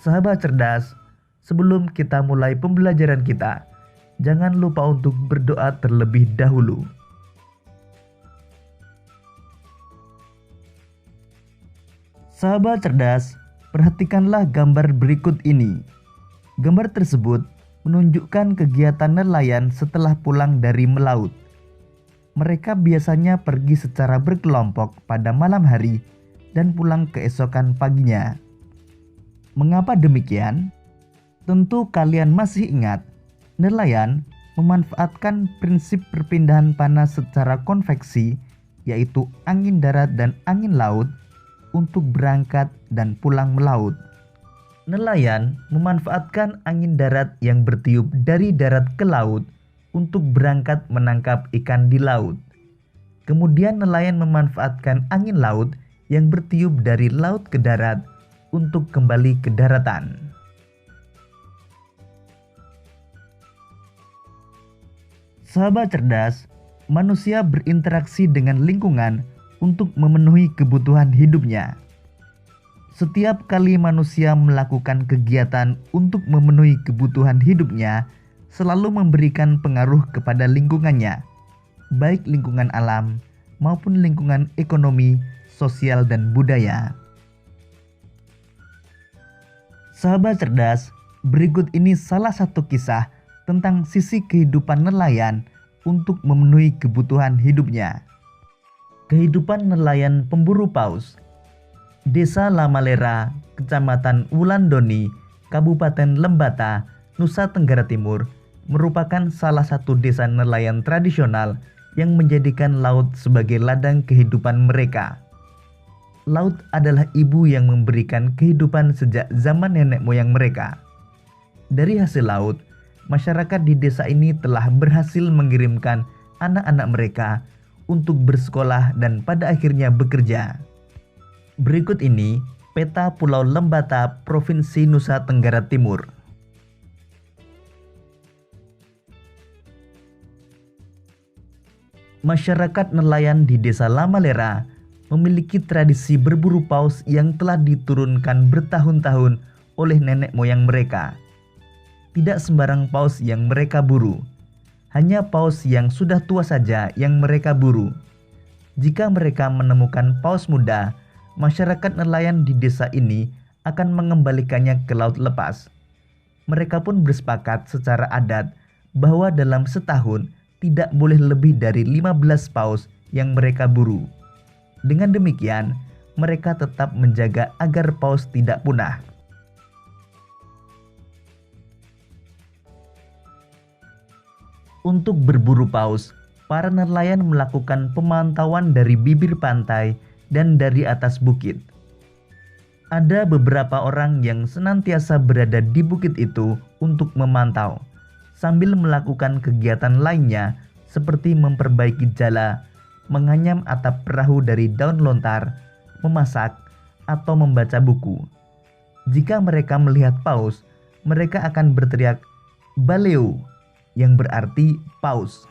Sahabat cerdas, sebelum kita mulai pembelajaran kita, jangan lupa untuk berdoa terlebih dahulu. Sahabat cerdas, perhatikanlah gambar berikut ini. Gambar tersebut menunjukkan kegiatan nelayan setelah pulang dari melaut. Mereka biasanya pergi secara berkelompok pada malam hari dan pulang keesokan paginya. Mengapa demikian? Tentu kalian masih ingat, nelayan memanfaatkan prinsip perpindahan panas secara konveksi, yaitu angin darat dan angin laut, untuk berangkat dan pulang melaut. Nelayan memanfaatkan angin darat yang bertiup dari darat ke laut untuk berangkat menangkap ikan di laut. Kemudian nelayan memanfaatkan angin laut yang bertiup dari laut ke darat untuk kembali ke daratan. Sahabat cerdas, manusia berinteraksi dengan lingkungan untuk memenuhi kebutuhan hidupnya. Setiap kali manusia melakukan kegiatan untuk memenuhi kebutuhan hidupnya, selalu memberikan pengaruh kepada lingkungannya, baik lingkungan alam maupun lingkungan ekonomi, sosial, dan budaya. Sahabat cerdas, berikut ini salah satu kisah tentang sisi kehidupan nelayan untuk memenuhi kebutuhan hidupnya. Kehidupan nelayan pemburu paus. Desa Lamalera, Kecamatan Wulandoni, Kabupaten Lembata, Nusa Tenggara Timur, merupakan salah satu desa nelayan tradisional yang menjadikan laut sebagai ladang kehidupan mereka. Laut adalah ibu yang memberikan kehidupan sejak zaman nenek moyang mereka. Dari hasil laut, masyarakat di desa ini telah berhasil mengirimkan anak-anak mereka untuk bersekolah dan pada akhirnya bekerja. Berikut ini peta Pulau Lembata, Provinsi Nusa Tenggara Timur. Masyarakat nelayan di Desa Lamalera memiliki tradisi berburu paus yang telah diturunkan bertahun-tahun oleh nenek moyang mereka. Tidak sembarang paus yang mereka buru, hanya paus yang sudah tua saja yang mereka buru. Jika mereka menemukan paus muda, masyarakat nelayan di desa ini akan mengembalikannya ke laut lepas. Mereka pun bersepakat secara adat bahwa dalam setahun tidak boleh lebih dari 15 paus yang mereka buru. Dengan demikian, mereka tetap menjaga agar paus tidak punah. Untuk berburu paus, para nelayan melakukan pemantauan dari bibir pantai dan dari atas bukit. Ada beberapa orang yang senantiasa berada di bukit itu untuk memantau, sambil melakukan kegiatan lainnya seperti memperbaiki jala, menganyam atap perahu dari daun lontar, memasak, atau membaca buku. Jika mereka melihat paus, mereka akan berteriak "Baleo", yang berarti paus.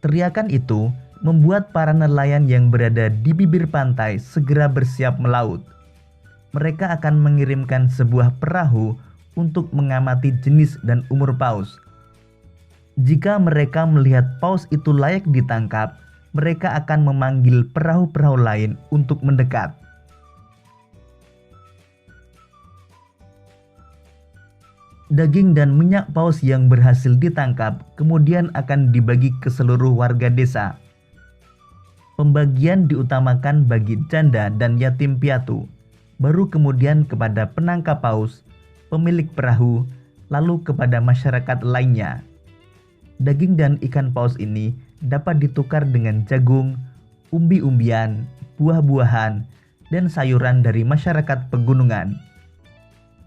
Teriakan itu membuat para nelayan yang berada di bibir pantai segera bersiap melaut. Mereka akan mengirimkan sebuah perahu untuk mengamati jenis dan umur paus. Jika mereka melihat paus itu layak ditangkap, mereka akan memanggil perahu-perahu lain untuk mendekat. Daging dan minyak paus yang berhasil ditangkap kemudian akan dibagi ke seluruh warga desa. Pembagian diutamakan bagi janda dan yatim piatu, baru kemudian kepada penangkap paus, pemilik perahu, lalu kepada masyarakat lainnya. Daging dan ikan paus ini dapat ditukar dengan jagung, umbi-umbian, buah-buahan, dan sayuran dari masyarakat pegunungan.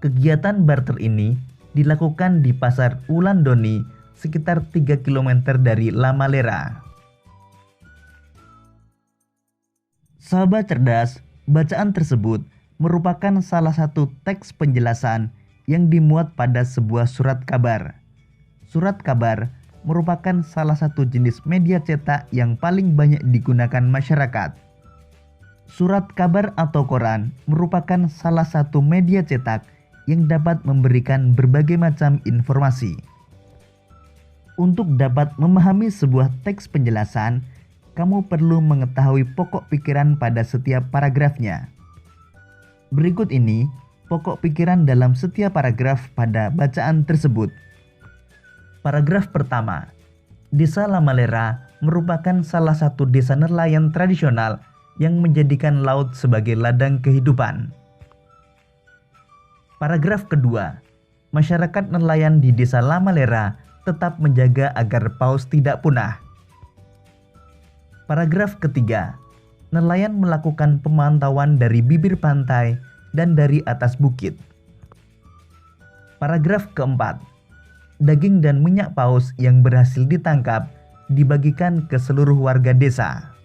Kegiatan barter ini dilakukan di Pasar Wulandoni, sekitar 3 km dari Lamalera. Sahabat cerdas, bacaan tersebut merupakan salah satu teks penjelasan yang dimuat pada sebuah surat kabar. Surat kabar merupakan salah satu jenis media cetak yang paling banyak digunakan masyarakat. Surat kabar atau koran merupakan salah satu media cetak yang dapat memberikan berbagai macam informasi. Untuk dapat memahami sebuah teks penjelasan, kamu perlu mengetahui pokok pikiran pada setiap paragrafnya. Berikut ini pokok pikiran dalam setiap paragraf pada bacaan tersebut. Paragraf pertama, Desa Lamalera merupakan salah satu desa nelayan tradisional yang menjadikan laut sebagai ladang kehidupan. Paragraf kedua, masyarakat nelayan di Desa Lamalera tetap menjaga agar paus tidak punah. Paragraf ketiga, nelayan melakukan pemantauan dari bibir pantai dan dari atas bukit. Paragraf keempat, daging dan minyak paus yang berhasil ditangkap dibagikan ke seluruh warga desa.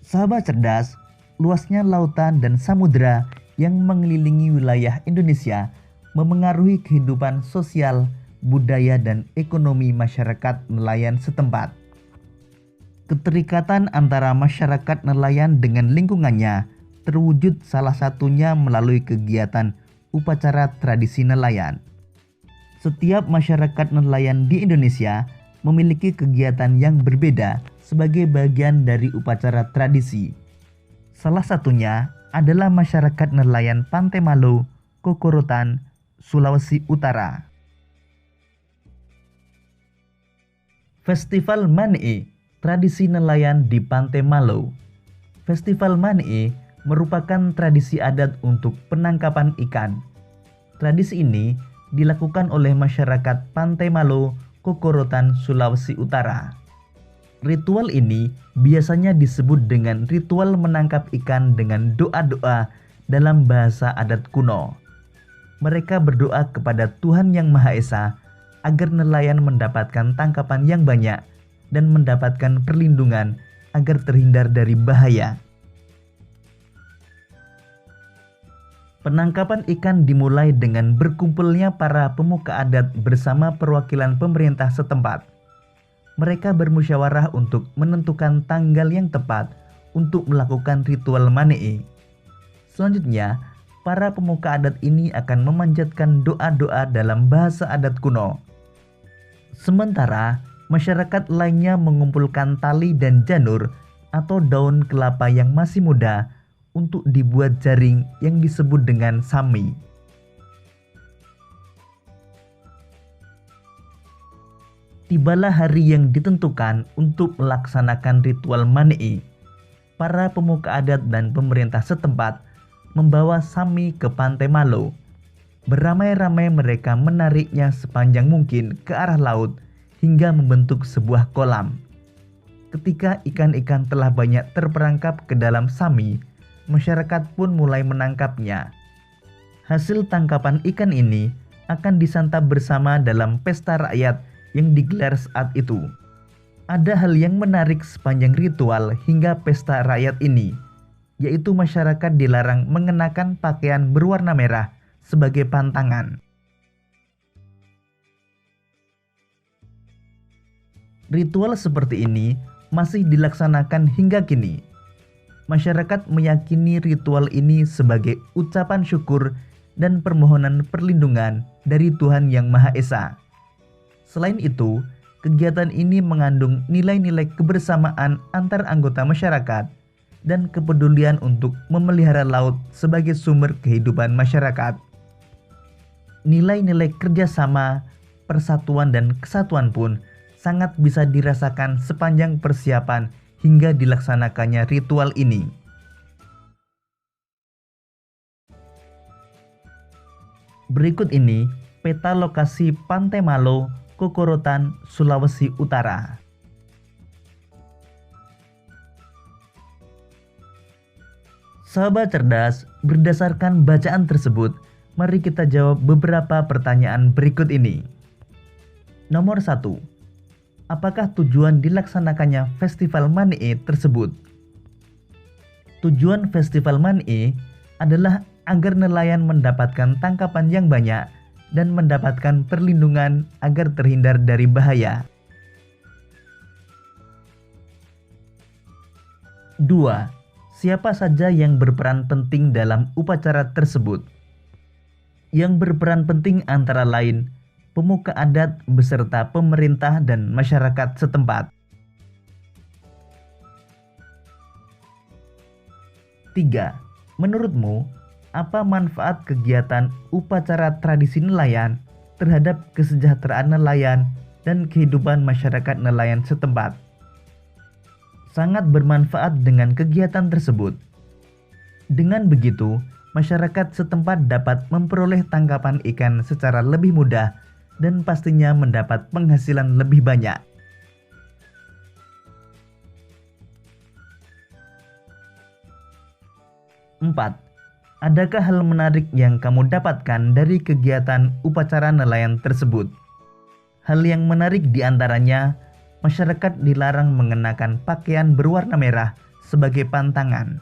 Sahabat cerdas, luasnya lautan dan samudera yang mengelilingi wilayah Indonesia memengaruhi kehidupan sosial, budaya, dan ekonomi masyarakat nelayan setempat. Keterikatan antara masyarakat nelayan dengan lingkungannya terwujud salah satunya melalui kegiatan upacara tradisi nelayan. Setiap masyarakat nelayan di Indonesia memiliki kegiatan yang berbeda sebagai bagian dari upacara tradisi. Salah satunya adalah masyarakat nelayan Pantai Malo, Kokorotan, Sulawesi Utara. Festival Man'e, tradisi nelayan di Pantai Malo. Festival Man'e merupakan tradisi adat untuk penangkapan ikan. Tradisi ini dilakukan oleh masyarakat Pantai Malo, Kokorotan, Sulawesi Utara. Ritual ini biasanya disebut dengan ritual menangkap ikan dengan doa-doa dalam bahasa adat kuno. Mereka berdoa kepada Tuhan Yang Maha Esa agar nelayan mendapatkan tangkapan yang banyak dan mendapatkan perlindungan agar terhindar dari bahaya. Penangkapan ikan dimulai dengan berkumpulnya para pemuka adat bersama perwakilan pemerintah setempat. Mereka bermusyawarah untuk menentukan tanggal yang tepat untuk melakukan ritual Man'e. Selanjutnya, para pemuka adat ini akan memanjatkan doa-doa dalam bahasa adat kuno. Sementara, masyarakat lainnya mengumpulkan tali dan janur atau daun kelapa yang masih muda untuk dibuat jaring yang disebut dengan sami. Tibalah hari yang ditentukan untuk melaksanakan ritual Man'e. Para pemuka adat dan pemerintah setempat membawa sami ke Pantai Malo. Beramai-ramai mereka menariknya sepanjang mungkin ke arah laut hingga membentuk sebuah kolam. Ketika ikan-ikan telah banyak terperangkap ke dalam sami, masyarakat pun mulai menangkapnya. Hasil tangkapan ikan ini akan disantap bersama dalam pesta rakyat yang digelar saat itu. Ada hal yang menarik sepanjang ritual hingga pesta rakyat ini, yaitu masyarakat dilarang mengenakan pakaian berwarna merah sebagai pantangan. Ritual seperti ini masih dilaksanakan hingga kini. Masyarakat meyakini ritual ini sebagai ucapan syukur dan permohonan perlindungan dari Tuhan Yang Maha Esa. Selain itu, kegiatan ini mengandung nilai-nilai kebersamaan antar anggota masyarakat dan kepedulian untuk memelihara laut sebagai sumber kehidupan masyarakat. Nilai-nilai kerjasama, persatuan, dan kesatuan pun sangat bisa dirasakan sepanjang persiapan hingga dilaksanakannya ritual ini. Berikut ini peta lokasi Pantai Malo, Kokorotan, Sulawesi Utara. Sahabat cerdas, berdasarkan bacaan tersebut, mari kita jawab beberapa pertanyaan berikut ini. Nomor 1. Apakah tujuan dilaksanakannya Festival Man'e tersebut? Tujuan Festival Man'e adalah agar nelayan mendapatkan tangkapan yang banyak dan mendapatkan perlindungan agar terhindar dari bahaya. 2. Siapa saja yang berperan penting dalam upacara tersebut? Yang berperan penting antara lain pemuka adat beserta pemerintah dan masyarakat setempat. 3. Menurutmu, apa manfaat kegiatan upacara tradisi nelayan terhadap kesejahteraan nelayan dan kehidupan masyarakat nelayan setempat? Sangat bermanfaat dengan kegiatan tersebut. Dengan begitu, masyarakat setempat dapat memperoleh tangkapan ikan secara lebih mudah dan pastinya mendapat penghasilan lebih banyak. 4. Adakah hal menarik yang kamu dapatkan dari kegiatan upacara nelayan tersebut? Hal yang menarik diantaranya, masyarakat dilarang mengenakan pakaian berwarna merah sebagai pantangan.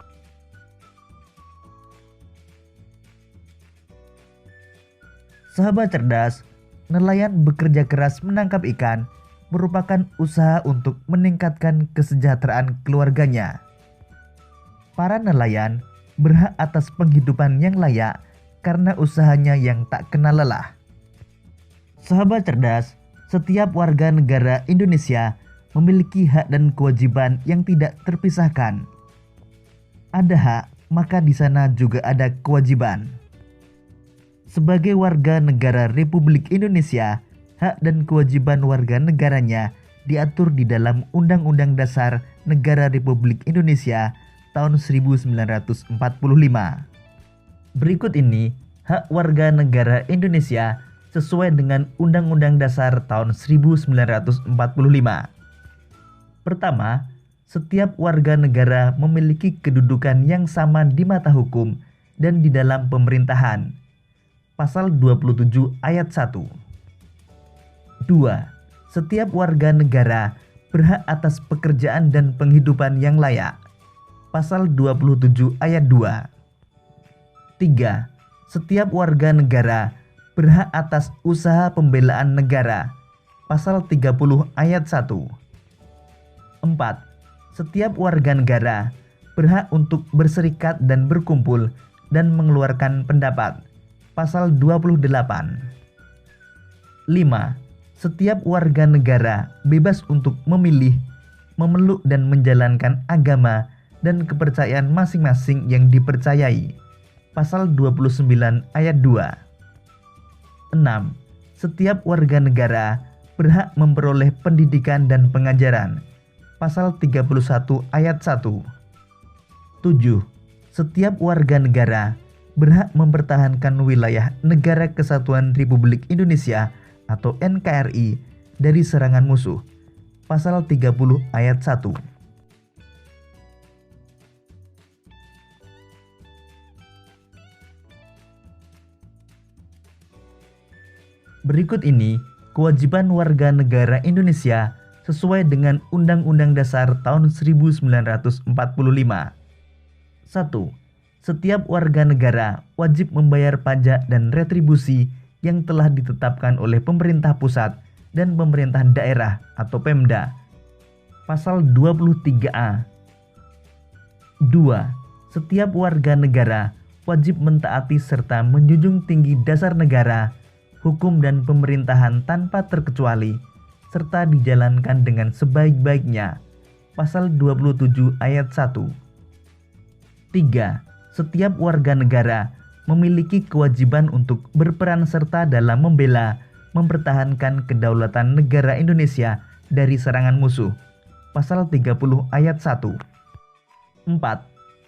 Sahabat cerdas, nelayan bekerja keras menangkap ikan merupakan usaha untuk meningkatkan kesejahteraan keluarganya. Para nelayan berhak atas penghidupan yang layak karena usahanya yang tak kenal lelah. Sahabat cerdas, setiap warga negara Indonesia memiliki hak dan kewajiban yang tidak terpisahkan. Ada hak, maka di sana juga ada kewajiban. Sebagai warga negara Republik Indonesia, hak dan kewajiban warga negaranya diatur di dalam Undang-Undang Dasar Negara Republik Indonesia tahun 1945. Berikut ini hak warga negara Indonesia sesuai dengan Undang-Undang Dasar tahun 1945. Pertama, setiap warga negara memiliki kedudukan yang sama di mata hukum dan di dalam pemerintahan. Pasal 27 ayat 1. 2. Setiap warga negara berhak atas pekerjaan dan penghidupan yang layak. Pasal 27 ayat 2. 3. Setiap warga negara berhak atas usaha pembelaan negara. Pasal 30 ayat 1. 4. Setiap warga negara berhak untuk berserikat dan berkumpul dan mengeluarkan pendapat. Pasal 28. 5. Setiap warga negara bebas untuk memilih, memeluk dan menjalankan agama dan kepercayaan masing-masing yang dipercayai. Pasal 29 ayat 2. 6. Setiap warga negara berhak memperoleh pendidikan dan pengajaran. Pasal 31 ayat 1. 7. Setiap warga negara berhak mempertahankan wilayah Negara Kesatuan Republik Indonesia atau NKRI dari serangan musuh. Pasal 30 ayat 1. Berikut ini kewajiban warga negara Indonesia sesuai dengan Undang-Undang Dasar tahun 1945. 1. Setiap warga negara wajib membayar pajak dan retribusi yang telah ditetapkan oleh pemerintah pusat dan pemerintah daerah atau Pemda. Pasal 23A. 2. Setiap warga negara wajib mentaati serta menjunjung tinggi dasar negara, hukum dan pemerintahan tanpa terkecuali, serta dijalankan dengan sebaik-baiknya. Pasal 27 ayat 1. 3. Setiap warga negara memiliki kewajiban untuk berperan serta dalam membela, mempertahankan kedaulatan negara Indonesia dari serangan musuh. Pasal 30 ayat 1. 4.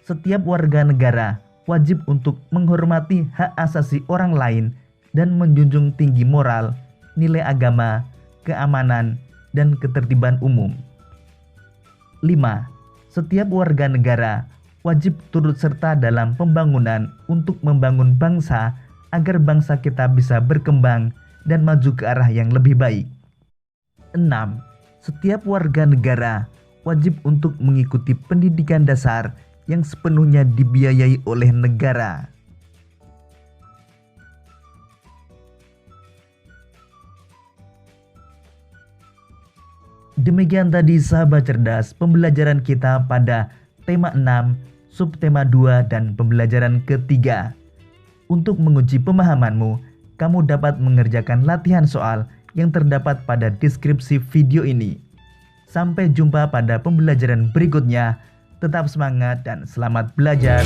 Setiap warga negara wajib untuk menghormati hak asasi orang lain dan menjunjung tinggi moral, nilai agama, keamanan, dan ketertiban umum. 5. Setiap warga negara wajib turut serta dalam pembangunan untuk membangun bangsa agar bangsa kita bisa berkembang dan maju ke arah yang lebih baik. 6. Setiap warga negara wajib untuk mengikuti pendidikan dasar yang sepenuhnya dibiayai oleh negara. Demikian tadi sahabat cerdas pembelajaran kita pada tema 6 subtema 2, dan pembelajaran ketiga. Untuk menguji pemahamanmu, kamu dapat mengerjakan latihan soal yang terdapat pada deskripsi video ini. Sampai jumpa pada pembelajaran berikutnya. Tetap semangat dan selamat belajar.